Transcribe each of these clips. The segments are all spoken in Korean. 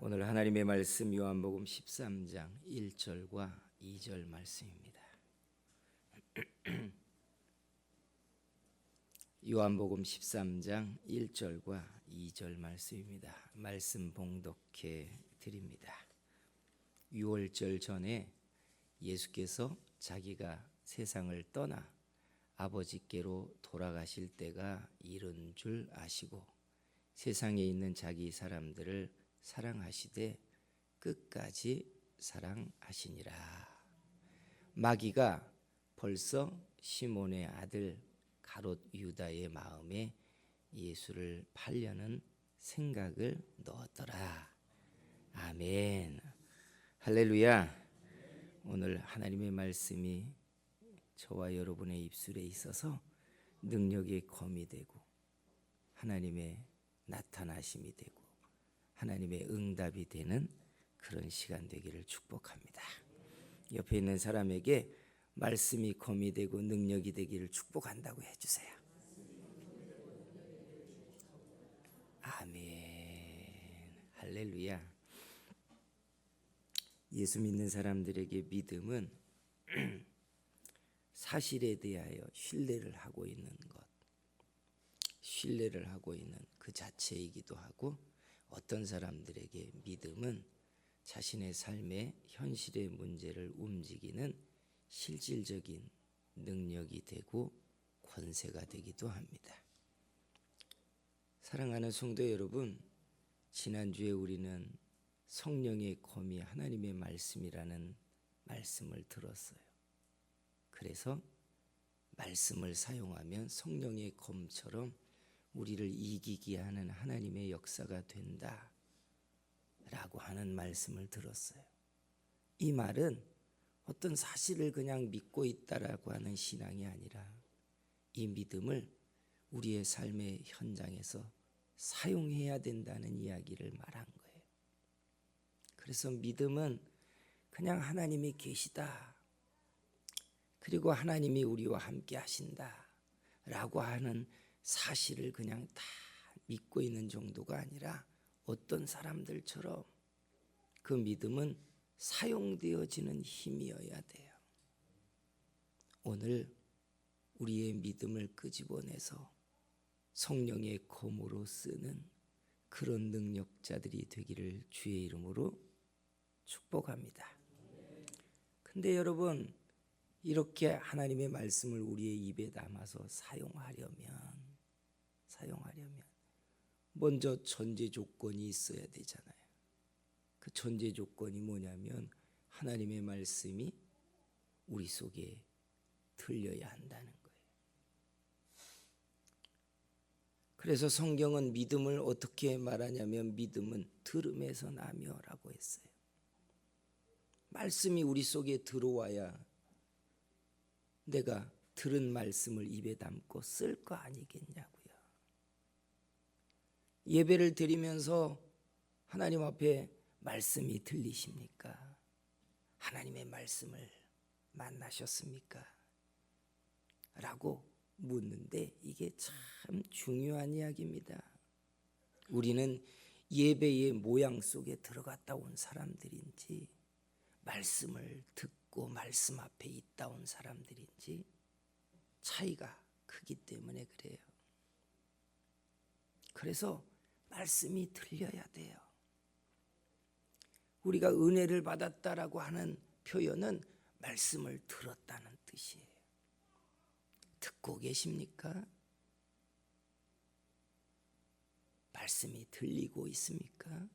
오늘 하나님의 말씀 요한복음 13장 1절과 2절 말씀입니다. 요한복음 13장 1절과 2절 말씀입니다. 말씀 봉독해 드립니다. 6월절 전에 예수께서 자기가 세상을 떠나 아버지께로 돌아가실 때가 이른 줄 아시고 세상에 있는 자기 사람들을 사랑하시되 끝까지 사랑하시니라. 마귀가 벌써 시몬의 아들 가롯 유다의 마음에 예수를 팔려는 생각을 넣었더라. 아멘. 할렐루야. 오늘 하나님의 말씀이 저와 여러분의 입술에 있어서 능력의 검이 되고 하나님의 나타나심이 되고 하나님의 응답이 되는 그런 시간 되기를 축복합니다. 옆에 있는 사람에게 말씀이 검이 되고 능력이 되기를 축복한다고 해주세요. 아멘. 할렐루야. 예수 믿는 사람들에게 믿음은 사실에 대하여 신뢰를 하고 있는 것, 신뢰를 하고 있는 그 자체이기도 하고, 어떤 사람들에게 믿음은 자신의 삶의 현실의 문제를 움직이는 실질적인 능력이 되고 권세가 되기도 합니다. 사랑하는 성도 여러분, 지난주에 우리는 성령의 검이 하나님의 말씀이라는 말씀을 들었어요. 그래서 말씀을 사용하면 성령의 검처럼 우리를 이기게 하는 하나님의 역사가 된다 라고 하는 말씀을 들었어요. 이 말은 어떤 사실을 그냥 믿고 있다라고 하는 신앙이 아니라 이 믿음을 우리의 삶의 현장에서 사용해야 된다는 이야기를 말한 거예요. 그래서 믿음은 그냥 하나님이 계시다, 그리고 하나님이 우리와 함께 하신다 라고 하는 사실을 그냥 다 믿고 있는 정도가 아니라 어떤 사람들처럼 그 믿음은 사용되어지는 힘이어야 돼요. 오늘 우리의 믿음을 끄집어내서 성령의 검으로 쓰는 그런 능력자들이 되기를 주의 이름으로 축복합니다. 근데 여러분, 이렇게 하나님의 말씀을 우리의 입에 담아서 사용하려면 먼저 전제 조건이 있어야 되잖아요. 그 전제 조건이 뭐냐면 하나님의 말씀이 우리 속에 들려야 한다는 거예요. 그래서 성경은 믿음을 어떻게 말하냐면 믿음은 들음에서 나며라고 했어요. 말씀이 우리 속에 들어와야 내가 들은 말씀을 입에 담고 쓸 거 아니겠냐고요. 예배를 드리면서 하나님 앞에 말씀이 들리십니까? 하나님의 말씀을 만나셨습니까? 라고 묻는데 이게 참 중요한 이야기입니다. 우리는 예배의 모양 속에 들어갔다 온 사람들인지 말씀을 듣고 말씀 앞에 있다 온 사람들인지 차이가 크기 때문에 그래요. 그래서 말씀이 들려야 돼요. 우리가 은혜를 받았다라고 하는 표현은 말씀을 들었다는 뜻이에요. 듣고 계십니까? 말씀이 들리고 있습니까?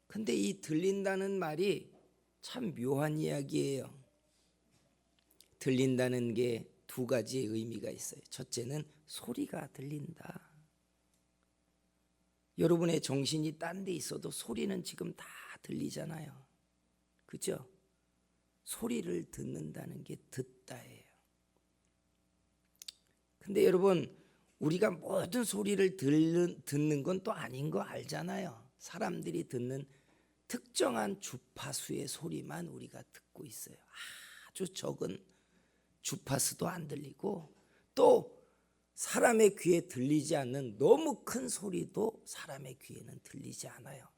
근데 이 들린다는 말이 참 묘한 이야기예요. 들린다는 게 두 가지의 의미가 있어요. 첫째는 소리가 들린다. 여러분의 정신이 딴 데 있어도 소리는 지금 다 들리잖아요. 그죠? 소리를 듣는다는 게 듣다예요. 근데 여러분, 우리가 모든 소리를 듣는 건 또 아닌 거 알잖아요. 사람들이 듣는 특정한 주파수의 소리만 우리가 듣고 있어요. 아주 적은 주파수도 안 들리고 또 사람의 귀에 들리지 않는 너무 큰 소리도 사람의 귀에는 들리지 않아요.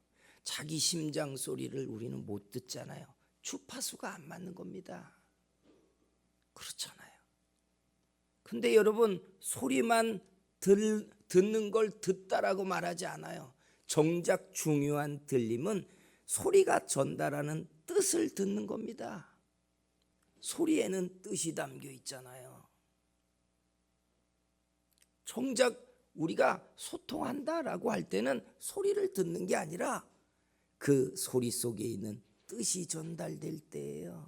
자기 심장 소리를 우리는 못 듣잖아요. 주파수가 안 맞는 겁니다. 그렇잖아요. 근데 여러분, 소리만 듣는 걸 듣다라고 말하지 않아요. 정작 중요한 들림은 소리가 전달하는 뜻을 듣는 겁니다. 소리에는 뜻이 담겨 있잖아요. 정작 우리가 소통한다라고 할 때는 소리를 듣는 게 아니라 그 소리 속에 있는 뜻이 전달될 때예요.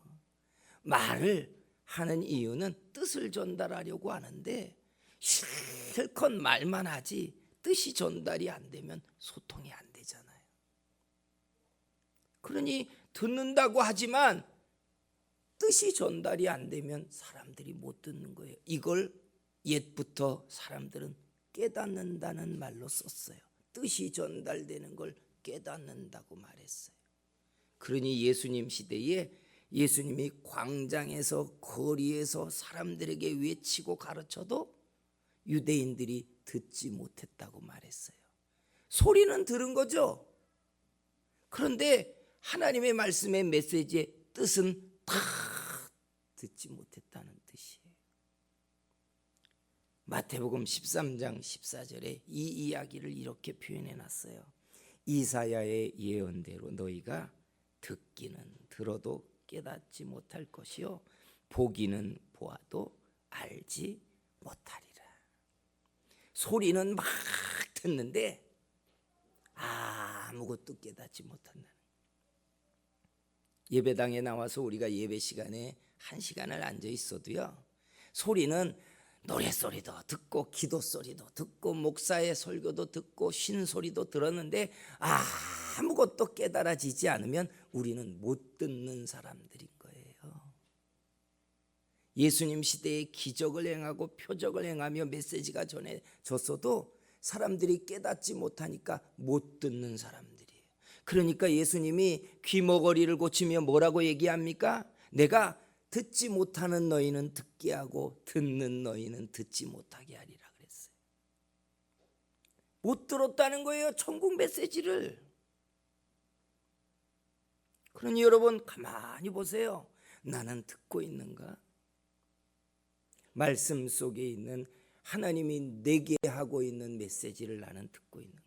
말을 하는 이유는 뜻을 전달하려고 하는데 실컷 말만 하지 뜻이 전달이 안 되면 소통이 안 되잖아요. 그러니 듣는다고 하지만 뜻이 전달이 안 되면 사람들이 못 듣는 거예요. 이걸 옛부터 사람들은 깨닫는다는 말로 썼어요. 뜻이 전달되는 걸 깨닫는다고 말했어요. 그러니 예수님 시대에 예수님이 광장에서 거리에서 사람들에게 외치고 가르쳐도 유대인들이 듣지 못했다고 말했어요. 소리는 들은 거죠. 그런데 하나님의 말씀의 메시지의 뜻은 다 듣지 못했다는 뜻이에요. 마태복음 13장 14절에 이 이야기를 이렇게 표현해 놨어요. 이사야의 예언대로 너희가 듣기는 들어도 깨닫지 못할 것이요 보기는 보아도 알지 못하리라. 소리는 막 듣는데 아무것도 깨닫지 못한다는. 예배당에 나와서 우리가 예배 시간에 1시간을 앉아 있어도요, 소리는 노랫소리도 듣고 기도 소리도 듣고 목사의 설교도 듣고 신소리도 들었는데 아무것도 깨달아지지 않으면 우리는 못 듣는 사람들인 거예요. 예수님 시대에 기적을 행하고 표적을 행하며 메시지가 전해졌어도 사람들이 깨닫지 못하니까 못 듣는 사람들이에요. 그러니까 예수님이 귀머거리를 고치며 뭐라고 얘기합니까? 내가 듣지 못하는 너희는 듣게 하고 듣는 너희는 듣지 못하게 하리라 그랬어요. 못 들었다는 거예요, 천국 메시지를. 그러니 여러분 가만히 보세요. 나는 듣고 있는가? 말씀 속에 있는 하나님이 내게 하고 있는 메시지를 나는 듣고 있는가?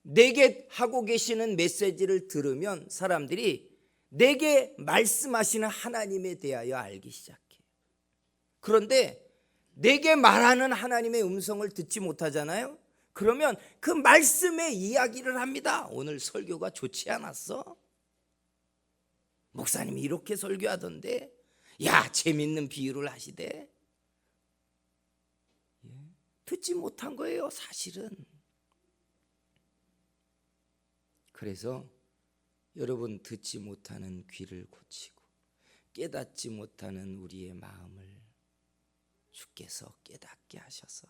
내게 하고 계시는 메시지를 들으면 사람들이 내게 말씀하시는 하나님에 대하여 알기 시작해요. 그런데 내게 말하는 하나님의 음성을 듣지 못하잖아요. 그러면 그 말씀의 이야기를 합니다. 오늘 설교가 좋지 않았어? 목사님이 이렇게 설교하던데, 야 재밌는 비유를 하시대. 듣지 못한 거예요, 사실은. 그래서 여러분, 듣지 못하는 귀를 고치고 깨닫지 못하는 우리의 마음을 주께서 깨닫게 하셔서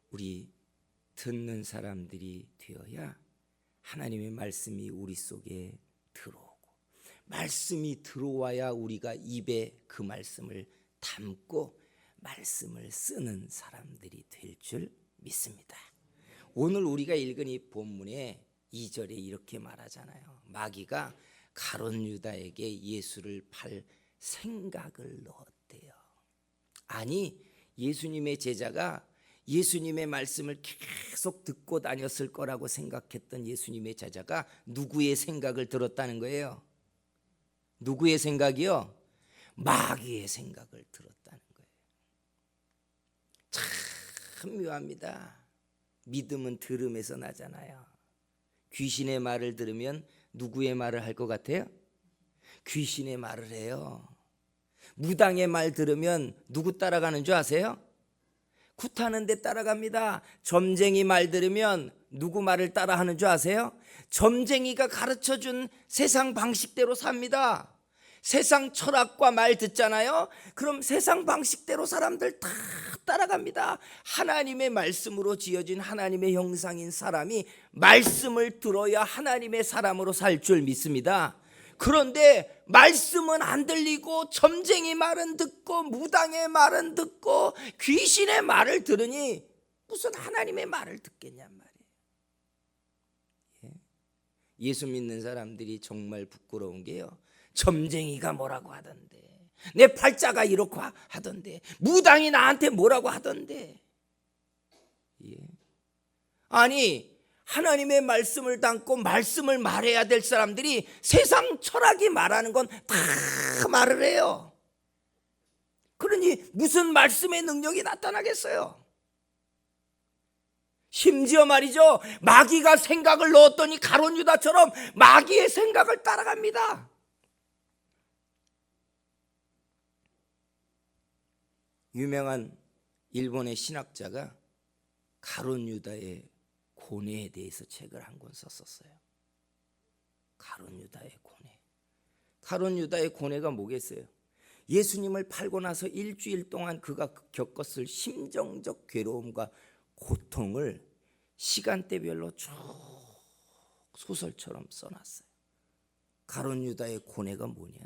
우리 듣는 사람들이 되어야 하나님의 말씀이 우리 속에 들어오고, 말씀이 들어와야 우리가 입에 그 말씀을 담고 말씀을 쓰는 사람들이 될 줄 믿습니다. 오늘 우리가 읽은 이 본문에 2절에 이렇게 말하잖아요. 마귀가 가룟 유다에게 예수를 팔 생각을 넣었대요. 아니, 예수님의 제자가 예수님의 말씀을 계속 듣고 다녔을 거라고 생각했던 예수님의 제자가 누구의 생각을 들었다는 거예요? 누구의 생각이요? 마귀의 생각을 들었다는 거예요. 참 묘합니다. 믿음은 들음에서 나잖아요. 귀신의 말을 들으면 누구의 말을 할 것 같아요? 귀신의 말을 해요. 무당의 말 들으면 누구 따라가는 줄 아세요? 굿하는 데 따라갑니다. 점쟁이 말 들으면 누구 말을 따라하는 줄 아세요? 점쟁이가 가르쳐준 세상 방식대로 삽니다. 세상 철학과 말 듣잖아요. 그럼 세상 방식대로 사람들 다 따라갑니다. 하나님의 말씀으로 지어진 하나님의 형상인 사람이 말씀을 들어야 하나님의 사람으로 살 줄 믿습니다. 그런데 말씀은 안 들리고 점쟁이 말은 듣고 무당의 말은 듣고 귀신의 말을 들으니 무슨 하나님의 말을 듣겠냔 말이에요. 예수 믿는 사람들이 정말 부끄러운 게요, 점쟁이가 뭐라고 하던데, 내 팔자가 이렇게 하던데, 무당이 나한테 뭐라고 하던데. 아니, 하나님의 말씀을 담고 말씀을 말해야 될 사람들이 세상 철학이 말하는 건 다 말을 해요. 그러니 무슨 말씀의 능력이 나타나겠어요? 심지어 말이죠, 마귀가 생각을 넣었더니 가룟 유다처럼 마귀의 생각을 따라갑니다. 유명한 일본의 신학자가 가룟 유다의 고뇌에 대해서 책을 한 권 썼었어요. 가룟 유다의 고뇌. 가룟 유다의 고뇌가 뭐겠어요? 예수님을 팔고 나서 일주일 동안 그가 겪었을 심정적 괴로움과 고통을 시간대별로 쭉 소설처럼 써놨어요. 가룟 유다의 고뇌가 뭐냐?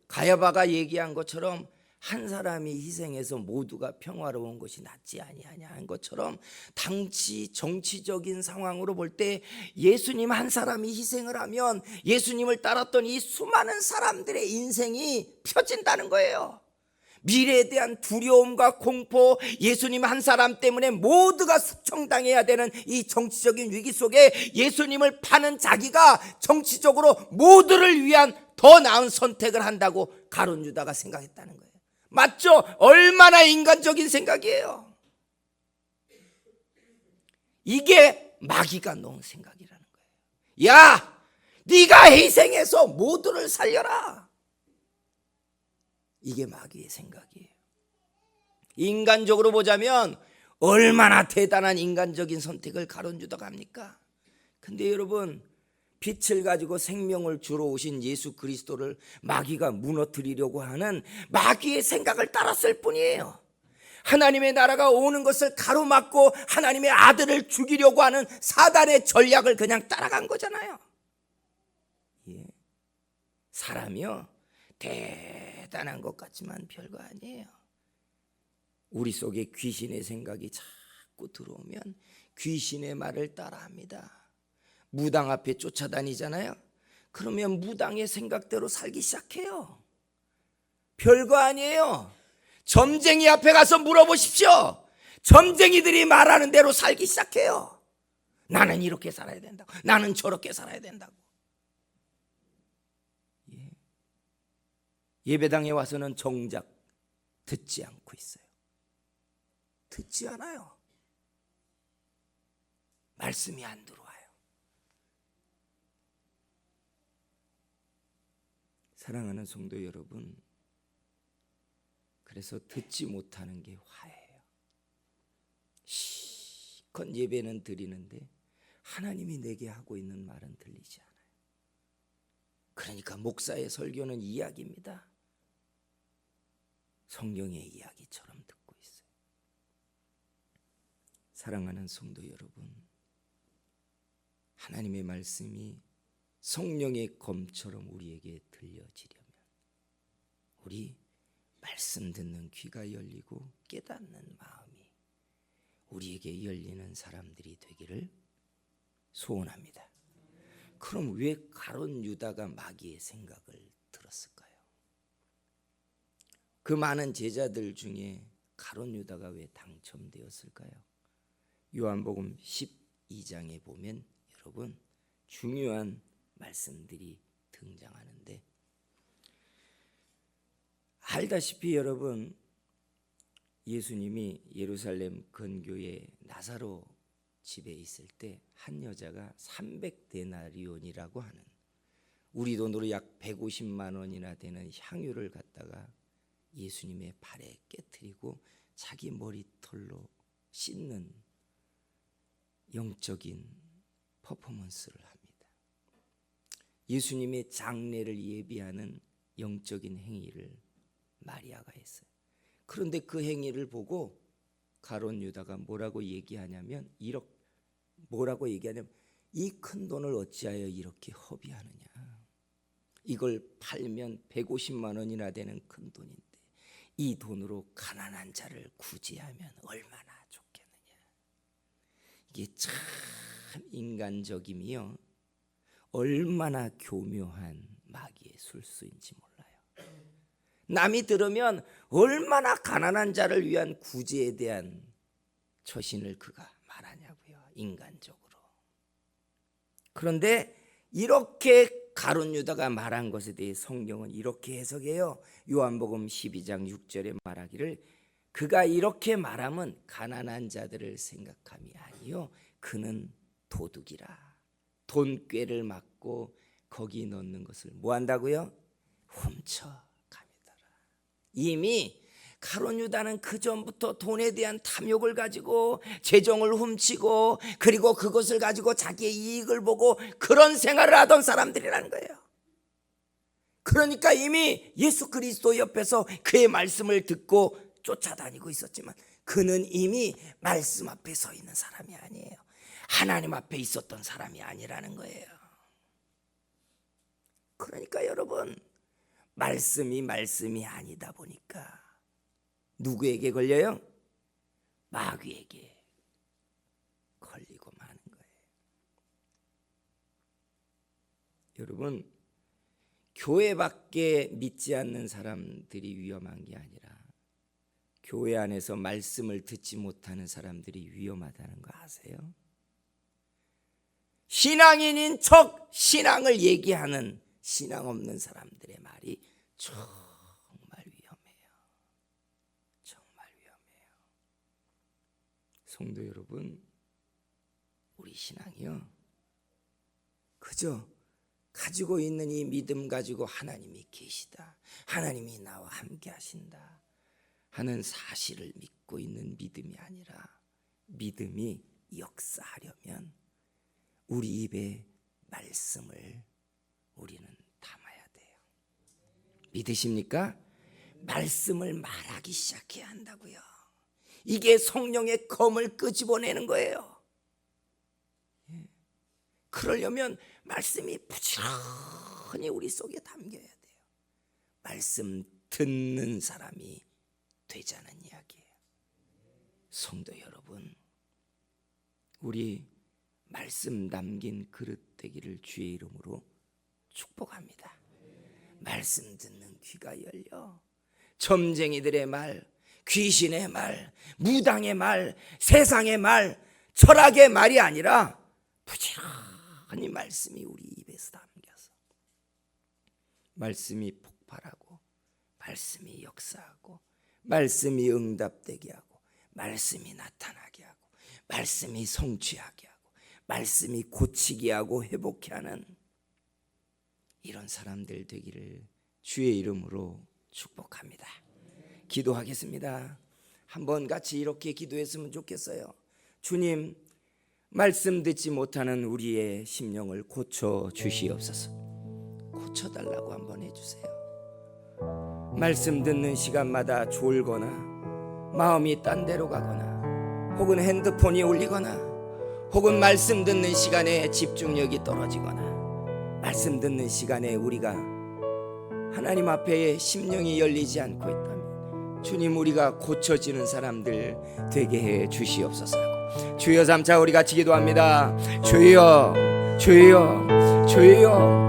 가야바가 얘기한 것처럼 한 사람이 희생해서 모두가 평화로운 것이 낫지 아니하냐 한 것처럼, 당시 정치적인 상황으로 볼 때 예수님 한 사람이 희생을 하면 예수님을 따랐던 이 수많은 사람들의 인생이 펴진다는 거예요. 미래에 대한 두려움과 공포, 예수님 한 사람 때문에 모두가 숙청당해야 되는 이 정치적인 위기 속에 예수님을 파는 자기가 정치적으로 모두를 위한 더 나은 선택을 한다고 가룟 유다가 생각했다는 거예요. 맞죠? 얼마나 인간적인 생각이에요. 이게 마귀가 놓은 생각이라는 거예요. 야, 네가 희생해서 모두를 살려라. 이게 마귀의 생각이에요. 인간적으로 보자면 얼마나 대단한 인간적인 선택을 가룟 유다가 합니까? 근데 여러분, 빛을 가지고 생명을 주러 오신 예수 그리스도를 마귀가 무너뜨리려고 하는 마귀의 생각을 따랐을 뿐이에요. 하나님의 나라가 오는 것을 가로막고 하나님의 아들을 죽이려고 하는 사단의 전략을 그냥 따라간 거잖아요. 사람이요, 대단한 것 같지만 별거 아니에요. 우리 속에 귀신의 생각이 자꾸 들어오면 귀신의 말을 따라합니다. 무당 앞에 쫓아다니잖아요. 그러면 무당의 생각대로 살기 시작해요. 별거 아니에요. 점쟁이 앞에 가서 물어보십시오. 점쟁이들이 말하는 대로 살기 시작해요. 나는 이렇게 살아야 된다고, 나는 저렇게 살아야 된다고. 예배당에 와서는 정작 듣지 않고 있어요. 듣지 않아요. 말씀이 안 들어와요. 사랑하는 성도 여러분, 그래서 듣지 못하는 게 화예요. 시컷 예배는 드리는데 하나님이 내게 하고 있는 말은 들리지 않아요. 그러니까 목사의 설교는 이야기입니다. 성경의 이야기처럼 듣고 있어요. 사랑하는 성도 여러분, 하나님의 말씀이 성령의 검처럼 우리에게 들려지려면 우리 말씀 듣는 귀가 열리고 깨닫는 마음이 우리에게 열리는 사람들이 되기를 소원합니다. 그럼 왜 가룟 유다가 마귀의 생각을 들었을까요? 그 많은 제자들 중에 가룟 유다가 왜 당첨되었을까요? 요한복음 12장에 보면 여러분 중요한 말씀들이 등장하는데, 알다시피 여러분, 예수님이 예루살렘 근교에 나사로 집에 있을 때 한 여자가 300데나리온이라고 하는 우리 돈으로 약 150만 원이나 되는 향유를 갖다가 예수님의 발에 깨트리고 자기 머리털로 씻는 영적인 퍼포먼스를 합니다. 예수님의 장례를 예비하는 영적인 행위를 마리아가 했어요. 그런데 그 행위를 보고 가룟 유다가 뭐라고 얘기하냐면 이 큰 돈을 어찌하여 이렇게 허비하느냐. 이걸 팔면 150만 원이나 되는 큰 돈인데 이 돈으로 가난한 자를 구제하면 얼마나 좋겠느냐. 이게 참 인간적임이요, 얼마나 교묘한 마귀의 술수인지 몰라요. 남이 들으면 얼마나 가난한 자를 위한 구제에 대한 처신을 그가 말하냐고요, 인간적으로. 그런데 이렇게 가룟 유다가 말한 것에 대해 성경은 이렇게 해석해요. 요한복음 12장 6절에 말하기를, 그가 이렇게 말하면 가난한 자들을 생각함이 아니요 그는 도둑이라. 돈꾀를 맞고 거기 넣는 것을 뭐 한다고요? 훔쳐갑니다. 이미 가룟 유다는 그 전부터 돈에 대한 탐욕을 가지고 재정을 훔치고 그리고 그것을 가지고 자기의 이익을 보고 그런 생활을 하던 사람들이라는 거예요. 그러니까 이미 예수 그리스도 옆에서 그의 말씀을 듣고 쫓아다니고 있었지만 그는 이미 말씀 앞에 서 있는 사람이 아니에요. 하나님 앞에 있었던 사람이 아니라는 거예요. 그러니까 여러분, 말씀이 아니다 보니까 누구에게 걸려요? 마귀에게 걸리고 마는 거예요. 여러분, 교회 밖에 믿지 않는 사람들이 위험한 게 아니라 교회 안에서 말씀을 듣지 못하는 사람들이 위험하다는 거 아세요? 신앙인인 척 신앙을 얘기하는 신앙 없는 사람들의 말이 정말 위험해요. 정말 위험해요. 성도 여러분, 우리 신앙이요, 그저 가지고 있는 이 믿음 가지고 하나님이 계시다, 하나님이 나와 함께 하신다 하는 사실을 믿고 있는 믿음이 아니라, 믿음이 역사하려면 우리 입에 말씀을 우리는 담아야 돼요. 믿으십니까? 말씀을 말하기 시작해야 한다고요. 이게 성령의 검을 끄집어내는 거예요. 그러려면 말씀이 부지런히 우리 속에 담겨야 돼요. 말씀 듣는 사람이 되자는 이야기예요. 성도 여러분, 우리 말씀 담긴 그릇 되기를 주의 이름으로 축복합니다. 말씀 듣는 귀가 열려 점쟁이들의 말, 귀신의 말, 무당의 말, 세상의 말, 철학의 말이 아니라 부지런히 말씀이 우리 입에서 담겨서 말씀이 폭발하고 말씀이 역사하고 말씀이 응답되게 하고 말씀이 나타나게 하고 말씀이 성취하게 하고 말씀이 고치게 하고 회복케 하는 이런 사람들 되기를 주의 이름으로 축복합니다. 기도하겠습니다. 한번 같이 이렇게 기도했으면 좋겠어요. 주님, 말씀 듣지 못하는 우리의 심령을 고쳐 주시옵소서. 고쳐달라고 한번 해주세요. 말씀 듣는 시간마다 졸거나 마음이 딴 데로 가거나 혹은 핸드폰이 울리거나 혹은 말씀 듣는 시간에 집중력이 떨어지거나 말씀 듣는 시간에 우리가 하나님 앞에 심령이 열리지 않고 있다면 주님, 우리가 고쳐지는 사람들 되게 해 주시옵소서. 주여, 3차 우리 같이 기도합니다. 주여, 주여, 주여.